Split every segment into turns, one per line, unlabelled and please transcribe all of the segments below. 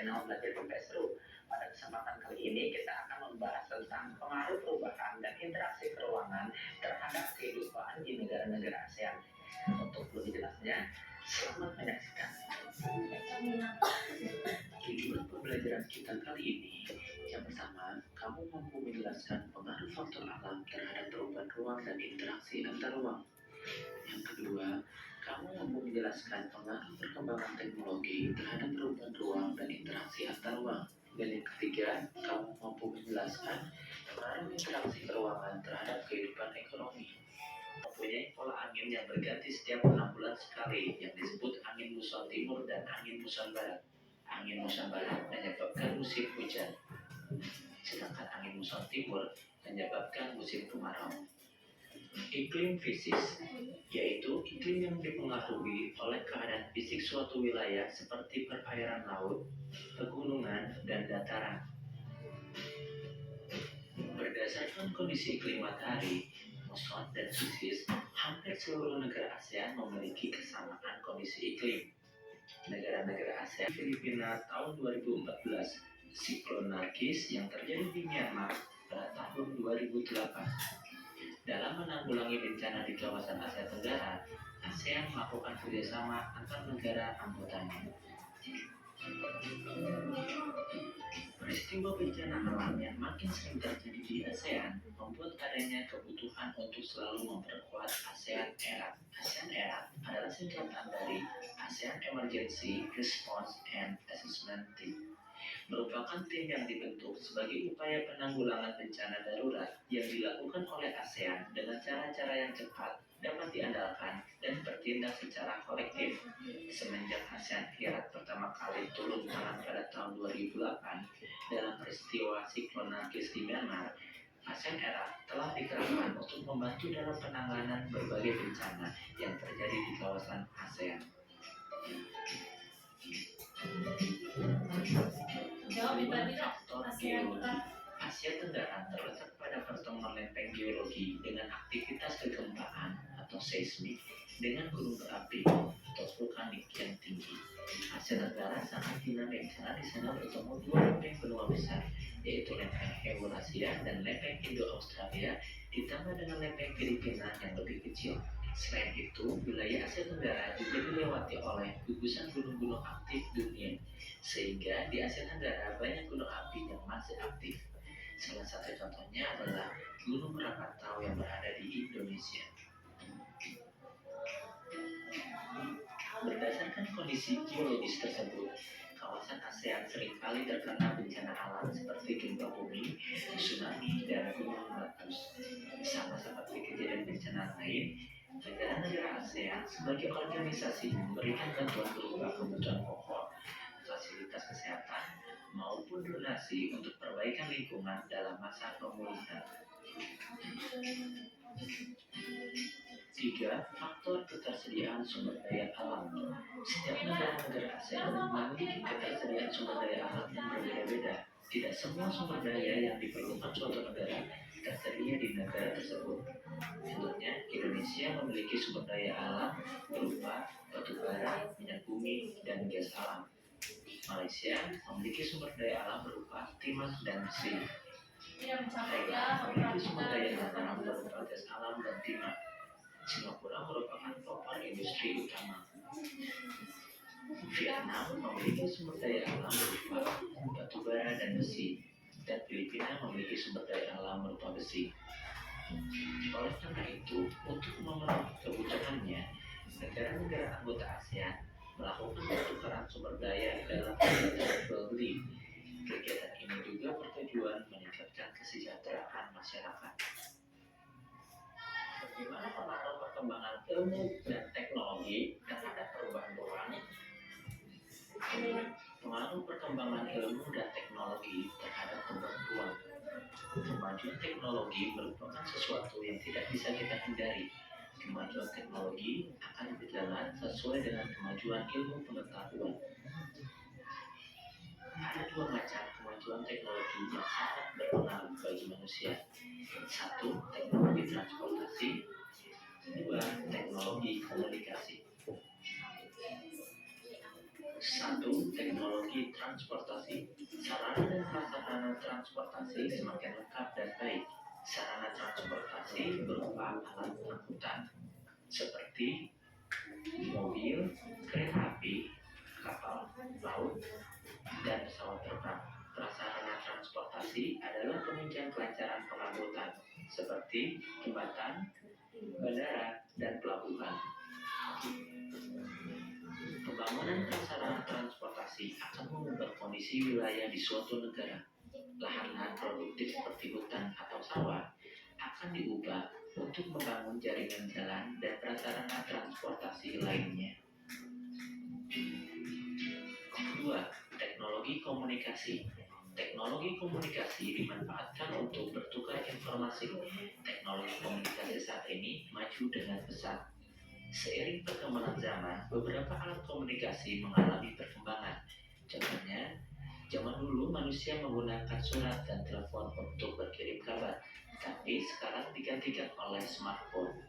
channel Belajar Sampai Seru. Pada kesempatan kali ini kita akan membahas tentang pengaruh perubahan dan interaksi keuangan terhadap kehidupan di negara-negara ASEAN. Untuk lebih jelasnya, selamat menyaksikan. Tujuan pembelajaran kita kali ini, yang pertama, kamu mampu menjelaskan pengaruh faktor alam terhadap perubahan ruang dan interaksi antar ruang. Yang kedua, kamu mampu menjelaskan pengaruh perkembangan teknologi terhadap perubahan ruang dan interaksi antar ruang. Dan yang ketiga, kamu mampu menjelaskan pengaruh interaksi keuangan terhadap kehidupan ekonomi. Mempunyai pola angin yang berganti setiap 6 bulan sekali yang disebut angin muson timur dan angin muson barat. Angin muson barat menyebabkan musim hujan, sedangkan angin muson timur menyebabkan musim kemarau. Iklim fisis, yaitu iklim yang dipengaruhi oleh keadaan fisik suatu wilayah seperti perairan laut, pegunungan, dan dataran. Berdasarkan kondisi iklim matahari, muson dan fisis, hampir seluruh negara ASEAN memiliki kesamaan kondisi iklim. Negara-negara ASEAN, Filipina tahun 2014, siklon Nargis yang terjadi di Myanmar pada tahun 2008. Dalam menanggulangi bencana di kawasan Asia Tenggara, ASEAN melakukan kerjasama antar negara anggotanya. Peristiwa bencana alam yang makin sering terjadi di ASEAN membuat adanya kebutuhan untuk selalu memperkuat ASEAN ERAT. ASEAN ERAT adalah singkatan dari ASEAN Emergency Response and Assessment Team, merupakan tim yang dibentuk sebagai upaya penanggulangan bencana darurat yang dilakukan oleh ASEAN dengan cara-cara yang cepat, dapat diandalkan, dan bertindak secara kolektif. Semenjak ASEAN ERAT pertama kali turun tangan pada tahun 2008 dalam peristiwa siklon Nargis di Myanmar, ASEAN ERAT telah dikerahkan untuk membantu dalam penanganan berbagai bencana yang terjadi di kawasan ASEAN. Faktor geologi. Asia Tenggara terletak pada pertemuan lempeng geologi dengan aktivitas kegempaan atau seismik dengan gunung berapi atau vulkanik yang tinggi. Asia Tenggara sangat dinamis karena di sana bertemu dua lempeng benua besar, yaitu lempeng Eurasia dan lempeng Indo-Australia, ditambah dengan lempeng Filipina yang lebih kecil. Selain itu, wilayah Asia Tenggara juga dilewati oleh gugusan gunung-gunung aktif dunia, sehingga di Asia Tenggara banyak gunung api yang masih aktif. Salah satu contohnya adalah Gunung Krakatau yang berada di Indonesia. Berdasarkan kondisi geologis tersebut, kawasan ASEAN seringkali terkena bencana alam seperti gempa bumi, tsunami, dan gunung meletus. Sama seperti kejadian bencana lain, negara-negara ASEAN sebagai organisasi memberikan bantuan berupa kebutuhan pokok, fasilitas kesehatan, maupun donasi untuk perbaikan lingkungan dalam masa pemulihan. 3. Faktor ketersediaan sumber daya alam. Setiap negara-negara ASEAN memiliki ketersediaan sumber daya alam yang berbeda-beda. Tidak semua sumber daya yang diperlukan suatu negara tersedia di negara tersebut. Contohnya, Indonesia memiliki sumber daya alam berupa batu bara, minyak bumi, dan gas alam. Malaysia memiliki sumber daya alam berupa timah dan besi. Thailand memiliki sumber daya alam berupa gas alam dan timah. Singapura merupakan pelopor industri utama. Vietnam memiliki sumber daya alam berupa batu bara dan besi, dan Filipina memiliki sumber daya alam berupa besi. Oleh karena itu, untuk memenuhi kebutuhannya, negara-negara anggota ASEAN melakukan pertukaran sumber daya dalam kegiatan jual beli. Kegiatan ini juga bertujuan meningkatkan kesejahteraan masyarakat. Bagaimana pengaruh perkembangan ilmu dan teknologi terhadap perubahan ruang? Pengaruh perkembangan ilmu dan teknologi terhadap perubahan ruang. Kemajuan teknologi merupakan sesuatu yang tidak bisa kita hindari. Kemajuan teknologi akan berjalan sesuai dengan kemajuan ilmu pengetahuan. Ada dua macam kemajuan teknologi yang sangat berpengaruh bagi manusia. 1. Teknologi transportasi. 2. Teknologi komunikasi. Satu, teknologi transportasi. Sarana dan prasarana transportasi semakin lengkap dan baik. Sarana transportasi berupa alat angkutan seperti mobil, kereta api, kapal laut, dan pesawat terbang. Prasarana transportasi adalah penunjang kelancaran pengangkutan seperti jembatan, bandara, dan pelabuhan. Pembangunan prasarana transportasi akan mengubah kondisi wilayah di suatu negara. Lahan-lahan produktif seperti hutan atau sawah akan diubah untuk membangun jaringan jalan dan prasarana transportasi lainnya. Kedua, teknologi komunikasi. Teknologi komunikasi dimanfaatkan untuk bertukar informasi. Teknologi komunikasi saat ini maju dengan pesat. Seiring perkembangan zaman, beberapa alat komunikasi mengalami perkembangan. Contohnya, zaman dulu manusia menggunakan surat dan telepon untuk berkirim kabar, tapi sekarang digantikan oleh smartphone.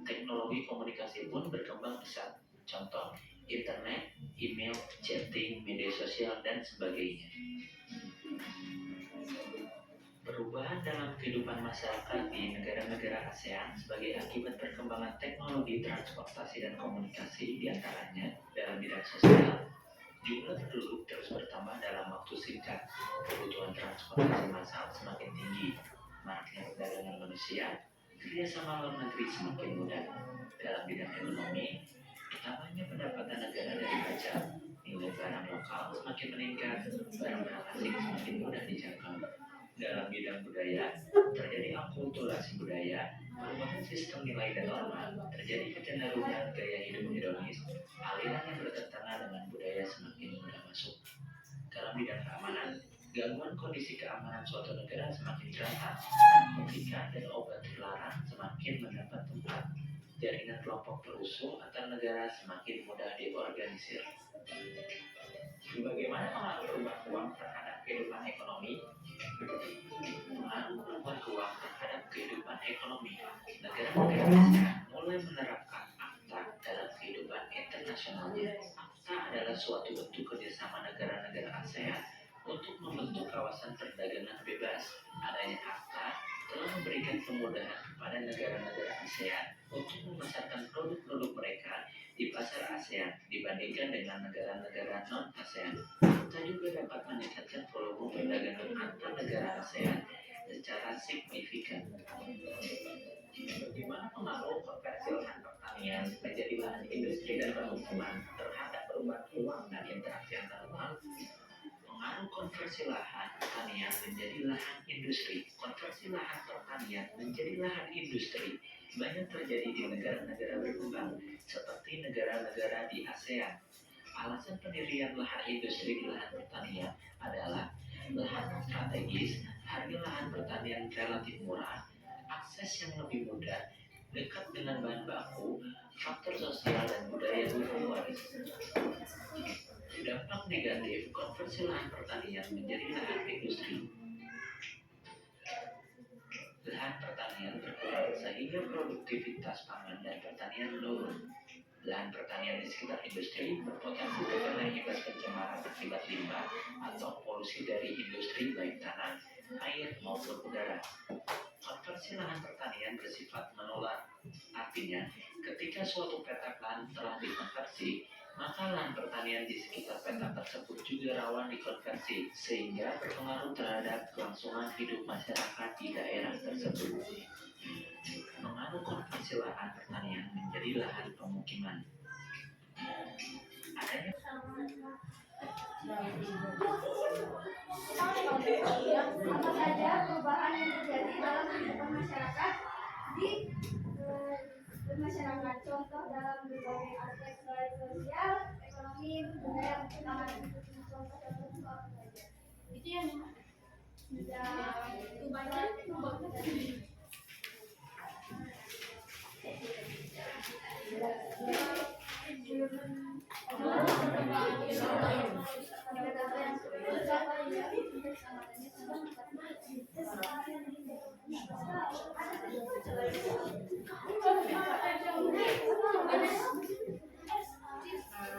Teknologi komunikasi pun berkembang pesat. Contoh, internet, email, chatting, media sosial, dan sebagainya. Perubahan dalam kehidupan masyarakat di negara-negara ASEAN sebagai akibat perkembangan teknologi transportasi dan komunikasi diantaranya dalam bidang sosial. Jumlah penduduk terus bertambah dalam waktu singkat. Kebutuhan transportasi massal semakin tinggi. Maraknya perdagangan manusia, kerjasama luar negeri semakin mudah. Dalam bidang ekonomi, bertambahnya pendapatan negara dari pajak, nilai barang lokal semakin meningkat, barang asing semakin mudah dijangkau. Dalam bidang budaya, terjadi akulturasi budaya, perubahan sistem nilai dan norma, terjadi kecenderungan gaya hidup hedonis, aliran yang bertentangan dengan budaya semakin mudah masuk. Dalam bidang keamanan, gangguan kondisi keamanan suatu negara semakin terasa, narkotika dan obat terlarang semakin mendapat tempat. Jaringan kelompok perusuh antar negara semakin mudah diorganisir. Bagaimana pengaruh perubahan uang terhadap kehidupan ekonomi? Pengaruh perubahan uang terhadap kehidupan ekonomi. Negara-negara ASEAN mulai menerapkan AFTA dalam kehidupan internasionalnya. AFTA adalah suatu bentuk kerjasama negara-negara ASEAN untuk membentuk kawasan perdagangan bebas. Adanya AFTA telah memberikan kemudahan kepada negara-negara ASEAN untuk memasarkan produk-produk mereka di pasar ASEAN dibandingkan dengan negara-negara non-ASEAN. AFTA juga dapat meningkatkan volume perdagangan antar negara ASEAN secara signifikan. Bagaimana pengaruh konversi lahan pertanian menjadi lahan industri dan permukiman terhadap perubahan uang dan interaksi antar uang? Pengaruh konversi lahan pertanian menjadi lahan industri. Konversi lahan pertanian menjadi lahan industri banyak terjadi di negara-negara berkembang seperti negara-negara di ASEAN. Alasan pendirian lahan industri di lahan pertanian adalah lahan strategis, harga lahan pertanian relatif murah, akses yang lebih mudah, dekat dengan bahan baku, faktor sosial dan budaya waris. Dampak negatif konversi lahan pertanian menjadi lahan industri. Lahan pertanian berkurang sehingga produktivitas pangan dan pertanian menurun. Lahan pertanian di sekitar industri berpotensi terkena imbas pencemaran akibat limbah atau polusi dari industri baik tanah, air maupun udara. Konversi lahan pertanian bersifat menular. Artinya, ketika suatu petak lahan telah dikonversi, maka lahan pertanian di sekitar petak tersebut juga rawan dikonversi, sehingga berpengaruh terhadap kelangsungan hidup masyarakat di daerah tersebut. Pengaruh konversi lahan pertanian menjadi lahan pemukiman. Adanya
apa saja perubahan yang terjadi dalam kehidupan masyarakat di masyarakat, contoh dalam berbagai aspek baik sosial, ekonomi, budaya, keamanan. Contoh-contohnya apa saja? Itu yang baca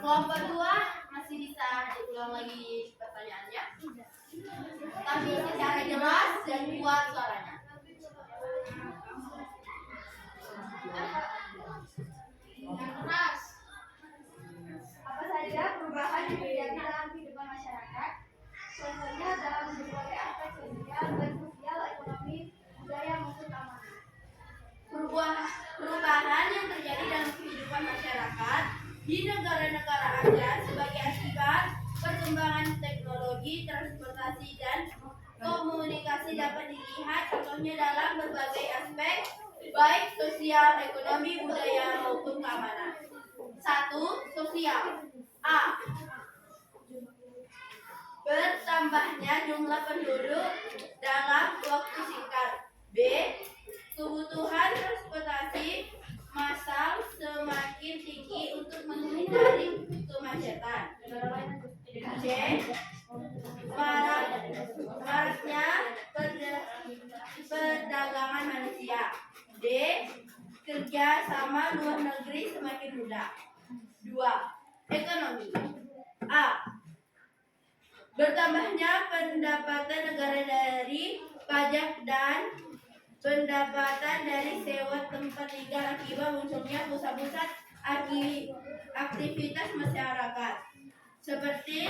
Kelompok 2 masih bisa diulang lagi pertanyaannya, tapi secara jelas dan kuat suaranya.
Keras. Apa saja perubahan yang terjadi dalam kehidupan masyarakat? Contohnya dalam berbagai aspek sosial, baik sosial, ekonomi, budaya maupun keamanan.
Perubahan yang terjadi dalam kehidupan masyarakat di negara-negara ASEAN sebagai akibat perkembangan teknologi, transportasi, dan komunikasi dapat dilihat contohnya dalam berbagai aspek baik sosial, ekonomi, budaya maupun keamanan. 1. Sosial. A. Bertambahnya jumlah penduduk dalam waktu singkat. B. Kebutuhan transportasi massal semakin tinggi untuk menghindari kemacetan. C. Maraknya perdagangan manusia. D. Kerja sama luar negeri semakin mudah. 2. Ekonomi. A. Bertambahnya pendapatan negara dari pajak dan pendapatan dari sewa tempat tinggal akibat munculnya pusat-pusat aktivitas masyarakat seperti